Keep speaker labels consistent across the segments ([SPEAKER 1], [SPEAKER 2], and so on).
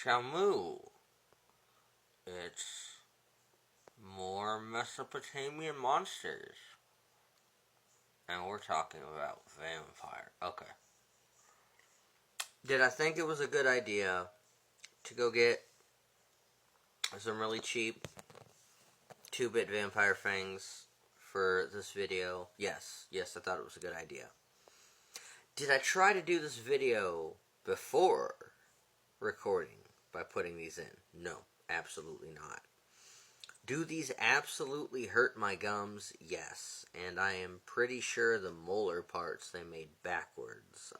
[SPEAKER 1] Shamu. It's more Mesopotamian monsters. And we're talking about vampire. Okay. Did I think it was a good idea to go get some really cheap 2-bit vampire fangs for this video? Yes, I thought it was a good idea. Did I try to do this video before recording by putting these in? No, absolutely not. Do these absolutely hurt my gums? Yes, and I am pretty sure the molar parts they made backwards.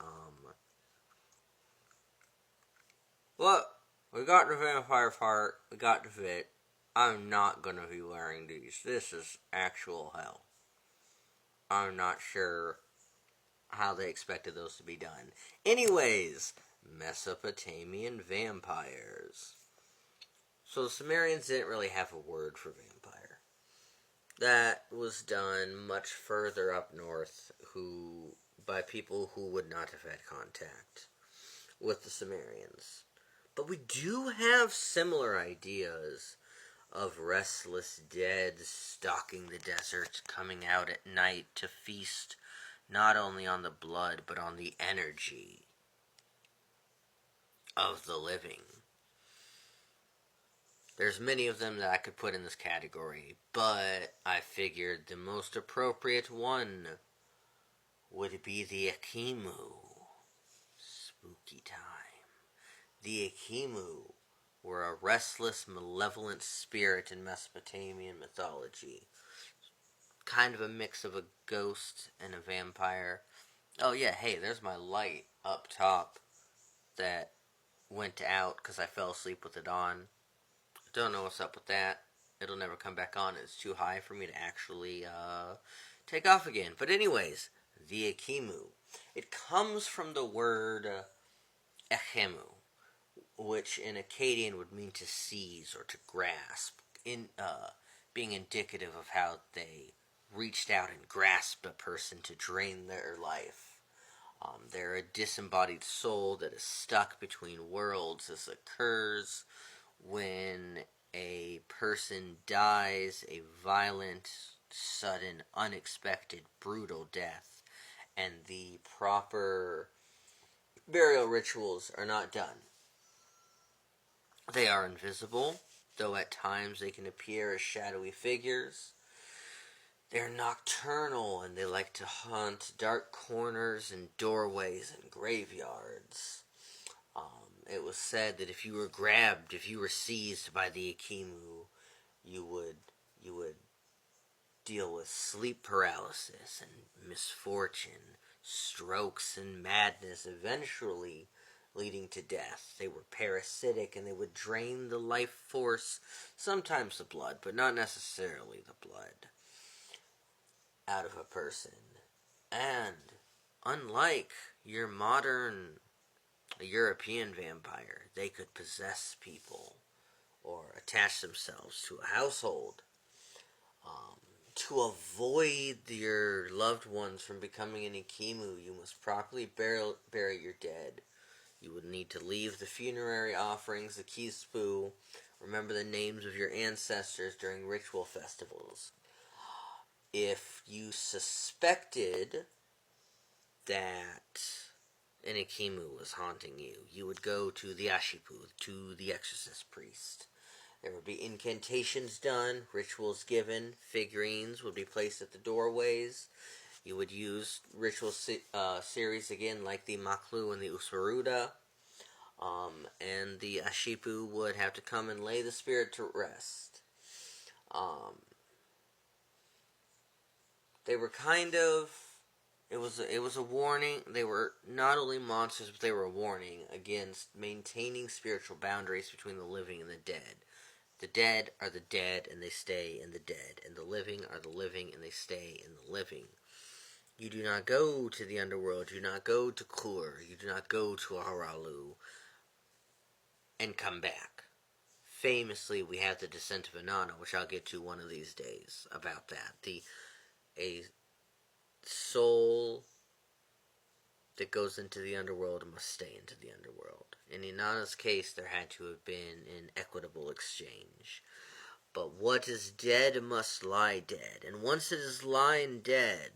[SPEAKER 1] Look, we got the vampire part, we got the fit. I'm not gonna be wearing these. This is actual hell. I'm not sure how they expected those to be done. Anyways, Mesopotamian vampires. So the Sumerians didn't really have a word for vampire. That was done much further up north by people who would not have had contact with the Sumerians. But we do have similar ideas of restless dead stalking the desert, coming out at night to feast not only on the blood, but on the energy of the living. There's many of them that I could put in this category, but I figured the most appropriate one would be the Akimu. Spooky time. The Akimu were a restless, malevolent spirit in Mesopotamian mythology. Kind of a mix of a ghost and a vampire. Oh yeah, hey, there's my light up top that went out because I fell asleep with it on. Don't know what's up with that. It'll never come back on. It's too high for me to actually take off again. But anyways, the Akimu. It comes from the word Echemu, which in Akkadian would mean to seize or to grasp, being indicative of how they reached out and grasped a person to drain their life. They're a disembodied soul that is stuck between worlds. This occurs when a person dies a violent, sudden, unexpected, brutal death, and the proper burial rituals are not done. They are invisible, though at times they can appear as shadowy figures. They're nocturnal, and they like to haunt dark corners and doorways and graveyards. It was said that if you were seized by the Akimu, you would deal with sleep paralysis and misfortune, strokes and madness, eventually leading to death. They were parasitic, and they would drain the life force, sometimes the blood, but not necessarily the blood, out of a person. And unlike your modern European vampire, they could possess people or attach themselves to a household. To avoid your loved ones from becoming an Akimu, you must properly bury your dead. You would need to leave the funerary offerings, the kispu, remember the names of your ancestors during ritual festivals. If you suspected that an Akimu was haunting you, you would go to the Ashipu, to the exorcist priest. There would be incantations done, rituals given, figurines would be placed at the doorways. You would use ritual series again, like the Maklu and the Usaruda. And the Ashipu would have to come and lay the spirit to rest. They were kind of... It was a warning. They were not only monsters, but they were a warning against maintaining spiritual boundaries between the living and the dead. The dead are the dead, and they stay in the dead. And the living are the living, and they stay in the living. You do not go to the underworld. You do not go to Kur. You do not go to Haralu and come back. Famously, we have the Descent of Inanna, which I'll get to one of these days about that. A soul that goes into the underworld must stay into the underworld. In Inanna's case, there had to have been an equitable exchange. But what is dead must lie dead. And once it is lain dead,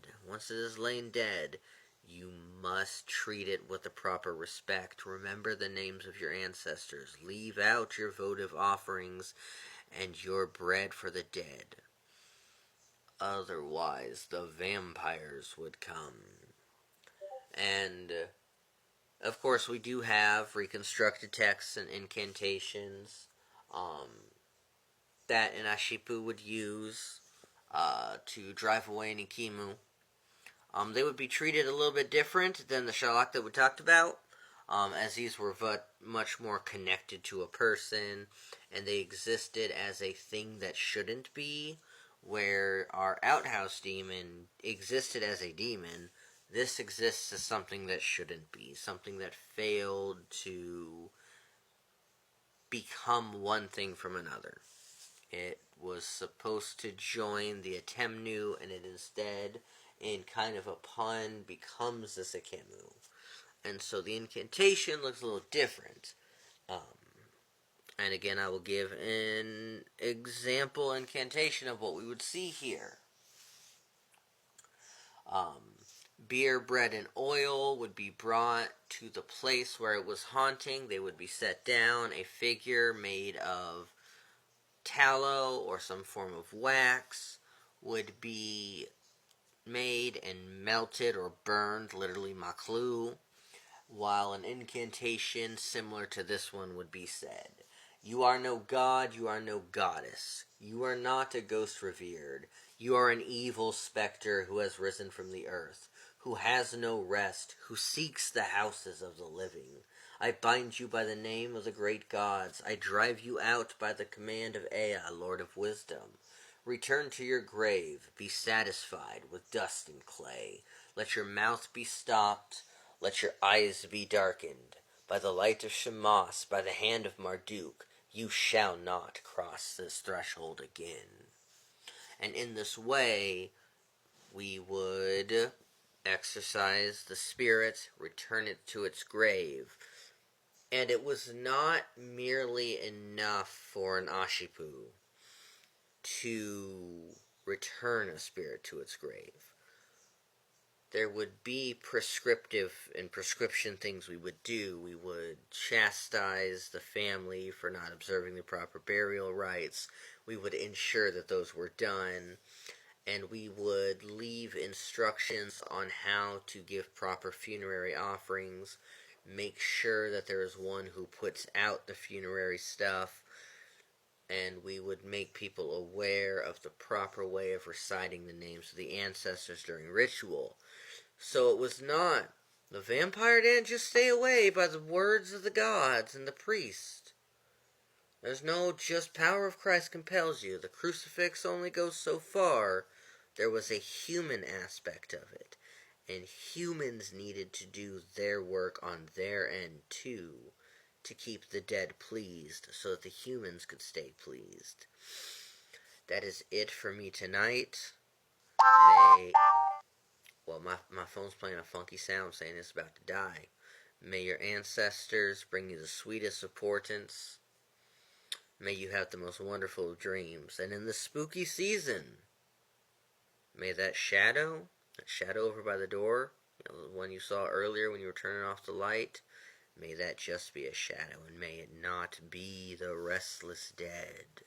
[SPEAKER 1] you must treat it with the proper respect. Remember the names of your ancestors. Leave out your votive offerings and your bread for the dead. Otherwise, the vampires would come. And, of course, we do have reconstructed texts and incantations that an Ashipu would use to drive away an Ikimu. They would be treated a little bit different than the Shalak that we talked about, as these were much more connected to a person, and they existed as a thing that shouldn't be, where our outhouse demon existed as a demon. This exists as something that shouldn't be, something that failed to become one thing from another. It was supposed to join the Atemnu, and it instead, in kind of a pun, becomes the Sekemu. And so the incantation looks a little different. And again, I will give an example incantation of what we would see here. Beer, bread, and oil would be brought to the place where it was haunting. They would be set down. A figure made of tallow or some form of wax would be made and melted or burned, literally maklu, while an incantation similar to this one would be said. You are no god, you are no goddess. You are not a ghost revered. You are an evil specter who has risen from the earth, who has no rest, who seeks the houses of the living. I bind you by the name of the great gods. I drive you out by the command of Ea, Lord of Wisdom. Return to your grave. Be satisfied with dust and clay. Let your mouth be stopped. Let your eyes be darkened. By the light of Shamash, by the hand of Marduk, you shall not cross this threshold again. And in this way, we would exorcise the spirit, return it to its grave. And it was not merely enough for an Ashipu to return a spirit to its grave. There would be prescription things we would do. We would chastise the family for not observing the proper burial rites. We would ensure that those were done. And we would leave instructions on how to give proper funerary offerings. Make sure that there is one who puts out the funerary stuff. And we would make people aware of the proper way of reciting the names of the ancestors during ritual. So it was not, the vampire didn't just stay away by the words of the gods and the priest. There's no just power of Christ compels you. The crucifix only goes so far. There was a human aspect of it. And humans needed to do their work on their end too, to keep the dead pleased, so that the humans could stay pleased. That is it for me tonight. Well, my phone's playing a funky sound saying it's about to die. May your ancestors bring you the sweetest of portents. May you have the most wonderful of dreams. And in the spooky season, may that shadow over by the door, the one you saw earlier when you were turning off the light, may that just be a shadow, and may it not be the restless dead.